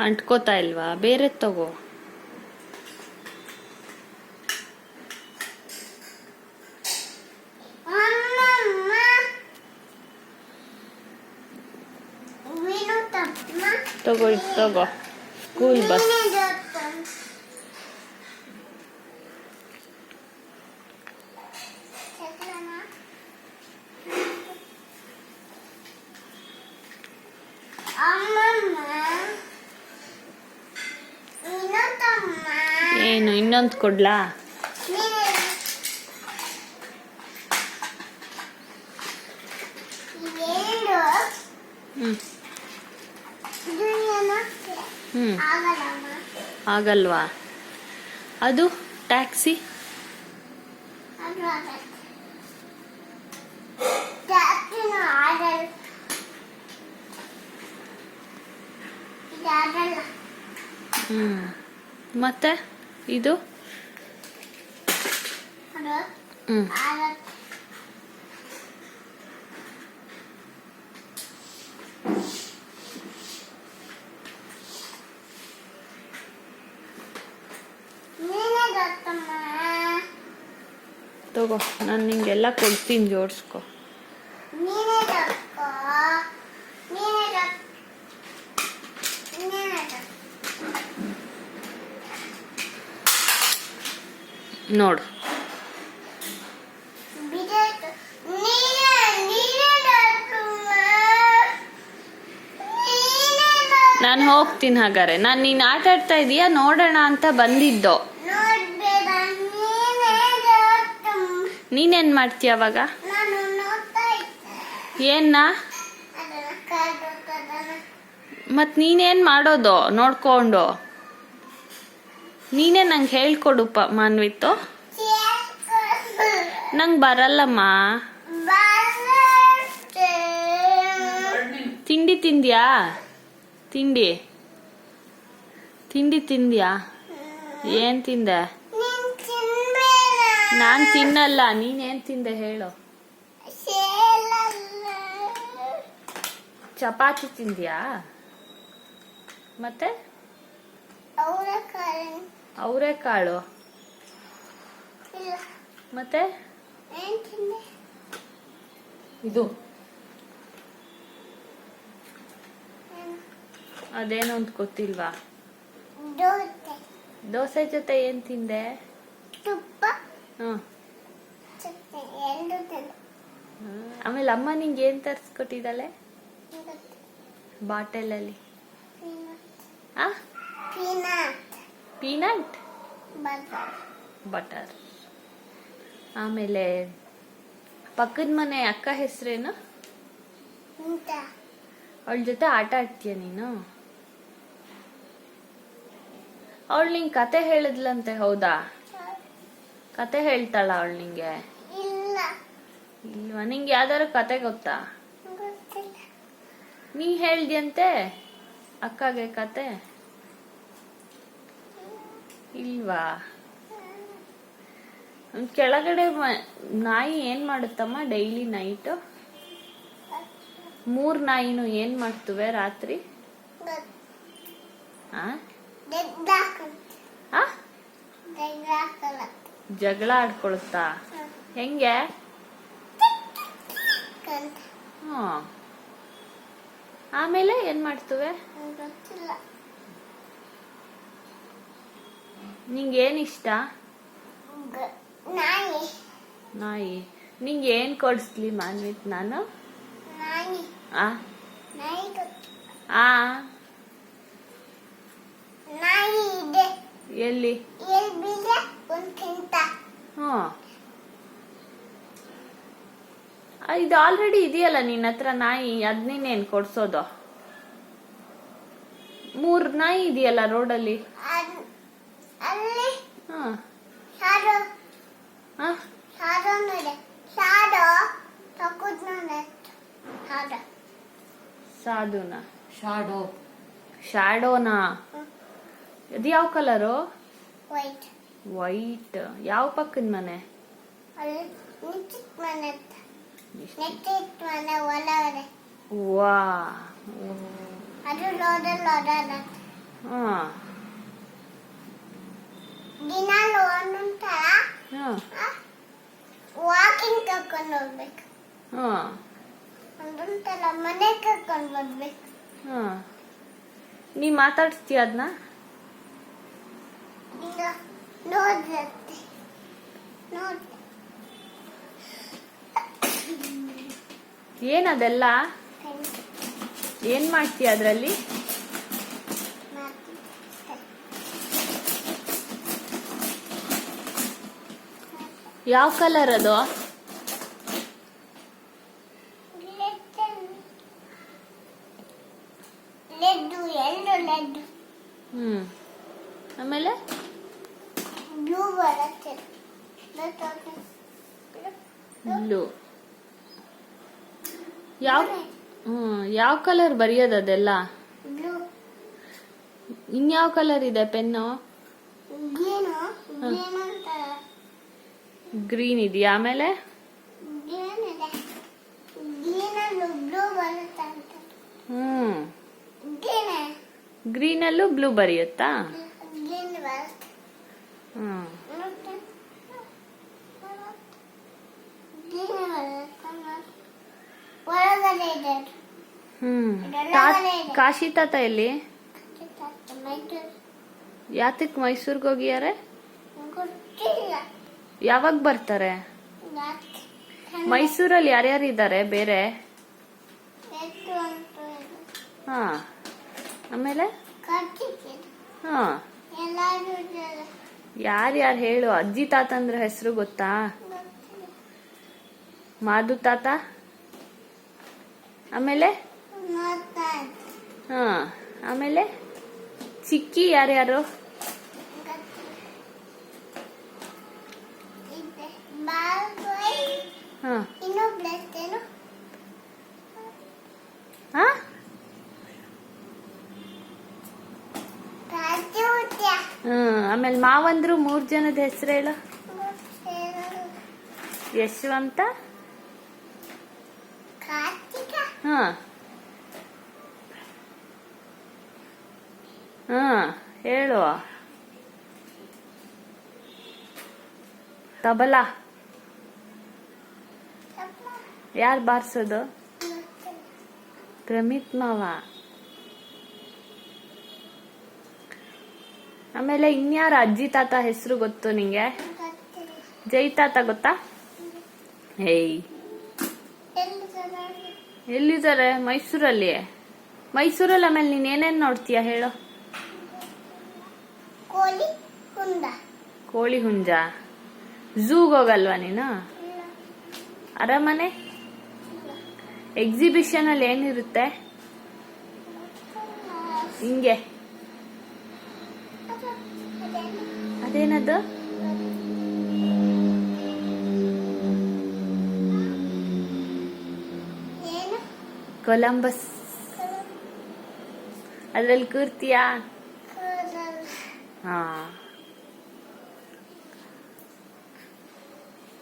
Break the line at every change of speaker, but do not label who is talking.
ಅಂಟ್ಕೋತಾ ಇಲ್ವಾ? ಬೇರೆ ತಗೋ. ತಗೋ ಸ್ಕೂಲ್ ಬಸ್. ಏನು ಇನ್ನೊಂದು ಕೊಡ್ಲಾ? ಆಗಲ್ವಾ? ಅದು ಟ್ಯಾಕ್ಸಿ. ಮತ್ತೆ ಇದು ತಗೋ, ನಾನು ನಿಂಗೆಲ್ಲ ಕೊಡ್ತೀನಿ, ಜೋಡಿಸ್ಕೊ. ನೋಡು, ನಾನು ಹೋಗ್ತೀನಿ. ಹಾಗಾದ್ರೆ ನಾನು ನೀನು ಆಟ ಆಡ್ತಾ ಇದೀಯಾ ನೋಡೋಣ ಅಂತ ಬಂದಿದ್ದು. ನೀನೇನ್ ಮಾಡ್ತೀಯ ಅವಾಗ? ಏನ್ನ ಮತ್ ನೀನೇನ್ ಮಾಡೋದು ನೋಡ್ಕೊಂಡು? ನೀನೇ ನಂಗೆ ಹೇಳ್ಕೊಡುಪ್ಪ ಮಾನ್ವಿತ್ತು. ನಂಗೆ ಬರಲ್ಲಮ್ಮ. ತಿಂಡಿ ತಿಂದ್ಯಾ? ತಿಂಡಿ ತಿಂದ್ಯಾ? ಏನ್ ತಿಂದೆ? ನಾನ್ ತಿನ್ನಲ್ಲ. ನೀನೇನ್ ತಿಂದೆ ಹೇಳು? ಚಪಾತಿ ತಿಂದ್ಯಾ? ಮತ್ತೆ ಅವರೆಕಾಳು ಮತ್ತೆ ಇದು ಅದೇನೋ ಅಂತ ಗೊತ್ತಿಲ್ವಾ? ದೋಸೆ ಜೊತೆ ಏನ್ ತಿಂದೆ? ಆಮೇಲೆ ಅಮ್ಮ ನಿಂಗೆ ಏನ್ ತರ್ಸ್ಕೊಟ್ಟಿದ್ದಾಳೆ ಬಾಟಲಲ್ಲಿ? Peanut butter. ಆಮೇಲೆ ಪಕ್ಕದ ಮನೆ ಅಕ್ಕ ಹೆಸರೇನು? ಅವಳ ಜೊತೆ ಆಟ ಆಡ್ತೀಯ ನೀನು? ಅವಳು ನಿಂಗೆ ಕತೆ ಹೇಳಿದ್ಲಂತೆ, ಹೌದಾ? ಕತೆ ಹೇಳ್ತಾಳ ಅವಳು ನಿಂಗೆ? ಇಲ್ವಾ? ನಿಂಗೆ ಯಾವ್ದಾರು ಕತೆ ಗೊತ್ತಾ? ನೀ ಹೇಳ್ದಿಯಂತೆ ಅಕ್ಕಗೆ ಕತೆ? ಇಲ್ವಾ? ಕೆಳಗಡೆ ನಾಯಿ ಏನ್ ಮಾಡುತ್ತಮ್ಮ ಡೈಲಿ ನೈಟ್? 3 ನಾಯಿನು ಏನ್ ಮಾಡ್ತವೆ ರಾತ್ರಿ? ಜಗಳ ಆಡ್ಕೊಳುತ್ತಾ? ಹೆಂಗೆ? ಆಮೇಲೆ ಏನ್ ಮಾಡ್ತವೆ? ನಿಂಗೇನ್ ಇಷ್ಟ? ನಾಯಿ. ನಿಂಗೆ ಏನ್ ಕೊಡಿಸ್ಲಿ ಮಾನ್ವಿತ್ ನಾನು? ಎಲ್ಲಿ? ಇದು ಆಲ್ರೆಡಿ ಇದೆಯಲ್ಲ ನಿನ್ನ ಹತ್ರ ನಾಯಿ, ಅದ್ ನೀನೇನ್ ಕೊಡ್ಸೋದು? 3 ನಾಯಿ ಇದೆಯಲ್ಲ ರೋಡಲ್ಲಿ. ಸಾಧುನಾ? ಶಾಡೋನಾ? ಅದು ಯಾವ ಕಲರು? ವೈಟ್. ಯಾವ ಪಕ್ಕದ ಮನೆ? ವಾ.
ಅದು ಲೋಡಲ್ಲ
ಹಾ.
ದಿನ ಒಂದೊಂಥರ
ಹಾ.
ವಾಕಿಂಗ್ ಕರ್ಕೊಂಡು ಹೋಗ್ಬೇಕು,
ಹಾ.
ಒಂದೊಂಥರ ಮನೆ ಕರ್ಕೊಂಡು ಬರ್ಬೇಕು.
ಹಾ. ನೀ ಮಾತಾಡ್ತೀಯ ಅದನ್ನ?
ಈಗ ನೋಡ್ದೆ
ಏನದೆಲ್ಲ? ಏನ್ ಮಾಡ್ತೀಯ ಅದ್ರಲ್ಲಿ? ಯಾವ ಕಲರ್ ಅದು?
ಲೆಡ್
ಆಮೇಲೆ
ಬ್ಲೂ ಬರುತ್ತೆ.
ಬ್ಲೂ. ಯಾವ ಕಲರ್ ಬರೆಯೋದು ಅದೆಲ್ಲ?
ಬ್ಲೂ.
ಇನ್ಯಾವ ಕಲರ್ ಇದೆ ಪೆನ್ನು?
ಗ್ರೀನು
ಗ್ರೀನ್ ಇದೆಯಾ? ಆಮೇಲೆ
ಗ್ರೀನ್ ಇದೆ. ಗ್ರೀನಲ್ಲೂ ಬ್ಲೂ ಬರುತ್ತೆ ಅಂತ.
ಗ್ರೀನಲ್ಲೂ ಬ್ಲೂ ಬರೆಯುತ್ತಾ?
ಗ್ರೀನ್ ಬರುತ್ತೆ. ಒಳಗಡೆ ಇದೆ.
ಕಾಶಿ ತಾತ ಎಲ್ಲಿ? ಯಾತಕ್ ಮೈಸೂರ್ಗೆ ಹೋಗಿಯಾರೆ?
ಗೊತ್ತಿಲ್ಲ.
ಯಾವಾಗ ಬರ್ತಾರೆ? ಮೈಸೂರಲ್ಲಿ ಯಾರ್ಯಾರು ಇದ್ದಾರೆ ಬೇರೆ? ಹಾ. ಆಮೇಲೆ ಹಾ. ಯಾರ್ಯಾರು ಹೇಳು? ಅಜ್ಜಿ ತಾತ ಅಂದ್ರೆ ಹೆಸರು ಗೊತ್ತಾ? ಮಾಧು ತಾತ. ಆಮೇಲೆ ಹಾ. ಆಮೇಲೆ ಚಿಕ್ಕಿ ಯಾರ್ಯಾರು? ಹಾ. ಹಾ. ಆಮೇಲೆ ಮಾವಂದ್ರು 3 ಜನದ ಹೆಸರು ಹೇಳು. ಯಶವಂತ. ಹಾ. ಹಾ ಹೇಳು. ತಬಲಾ ಯಾರು ಬಾರ್ಸೋದು? ಪ್ರಮಿತ್ ಮಾವ. ಆಮೇಲೆ ಇನ್ಯಾರ ಅಜ್ಜಿ ತಾತ ಹೆಸರು ಗೊತ್ತು ನಿಂಗೆ? ಜೈ ತಾತ ಗೊತ್ತಾ? ಏಯ್ ಎಲ್ಲಿದ್ದಾರೆ? ಮೈಸೂರಲ್ಲಿ. ಮೈಸೂರಲ್ಲಿ ಆಮೇಲೆ ನೀನ್ ಏನೇನ್ ನೋಡ್ತೀಯ ಹೇಳು? ಕೋಳಿ ಹುಂಜ. ಝೂಗ್ ಹೋಗಲ್ವಾ ನೀನು? ಅರಮನೆ ಎಕ್ಸಿಬಿಷನ್ ಅಲ್ಲಿ ಏನಿರುತ್ತೆ? ಹಿಂಗೆ ಅದೇನದು? ಕೊಲಂಬಸ್. ಅದ್ರಲ್ಲಿ ಕೂರ್ತೀಯಾ? ಹಾ.